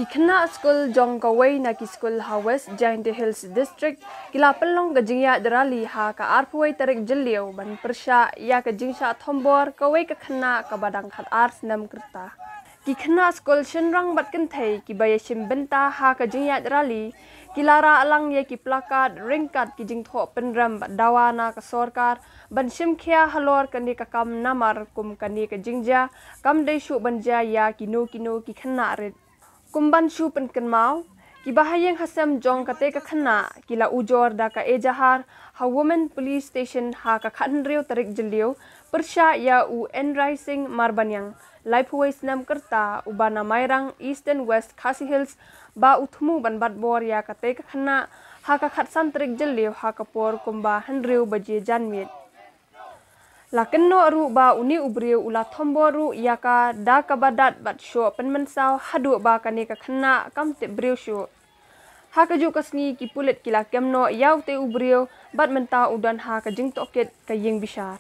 khynnah skul jong kawai na ki skul ha West Jaintia Hills district kila pelong ka jingya derali ha ka arpuai tarik jeliu ban pyrshah ya ka jingsha thombor kawai ka khynnah ka badang khat ars nam kerta ki khynnah skul shinrang bat kenthai ki bayashim benta ha ka jingya derali kilara alang ye ki plakat ringkat ki jingtho penram dawana ka sorkar ban shimkhia halor kani ka kam namar kum kani ka jingja kam deishu banja ya kino ki khynnah red kumban shu pen kenmau ki bahayeng hasam jong kate ka khynnah kila ujor da ka ejahar ha women police station ha ka khanriu tarik jeliu pyrshah ya u en rising marbanyang laipuai snam kerta ubana mairang east and west khasi hills ba uthmu ban batbor ya kate ka khynnah ha ka khatsan tarik jeliu ha ka por kumba hanriu baje janmit lakenno ru ba uni ubriu ula thomboru yaka da kabadat bat sho penmensau hadu ba kani ka khynnah kam te briu sho ha ka ju kasni ki pulet kila kemno yau te ubriu bat menta udan ha ka jing toket ka ying bishar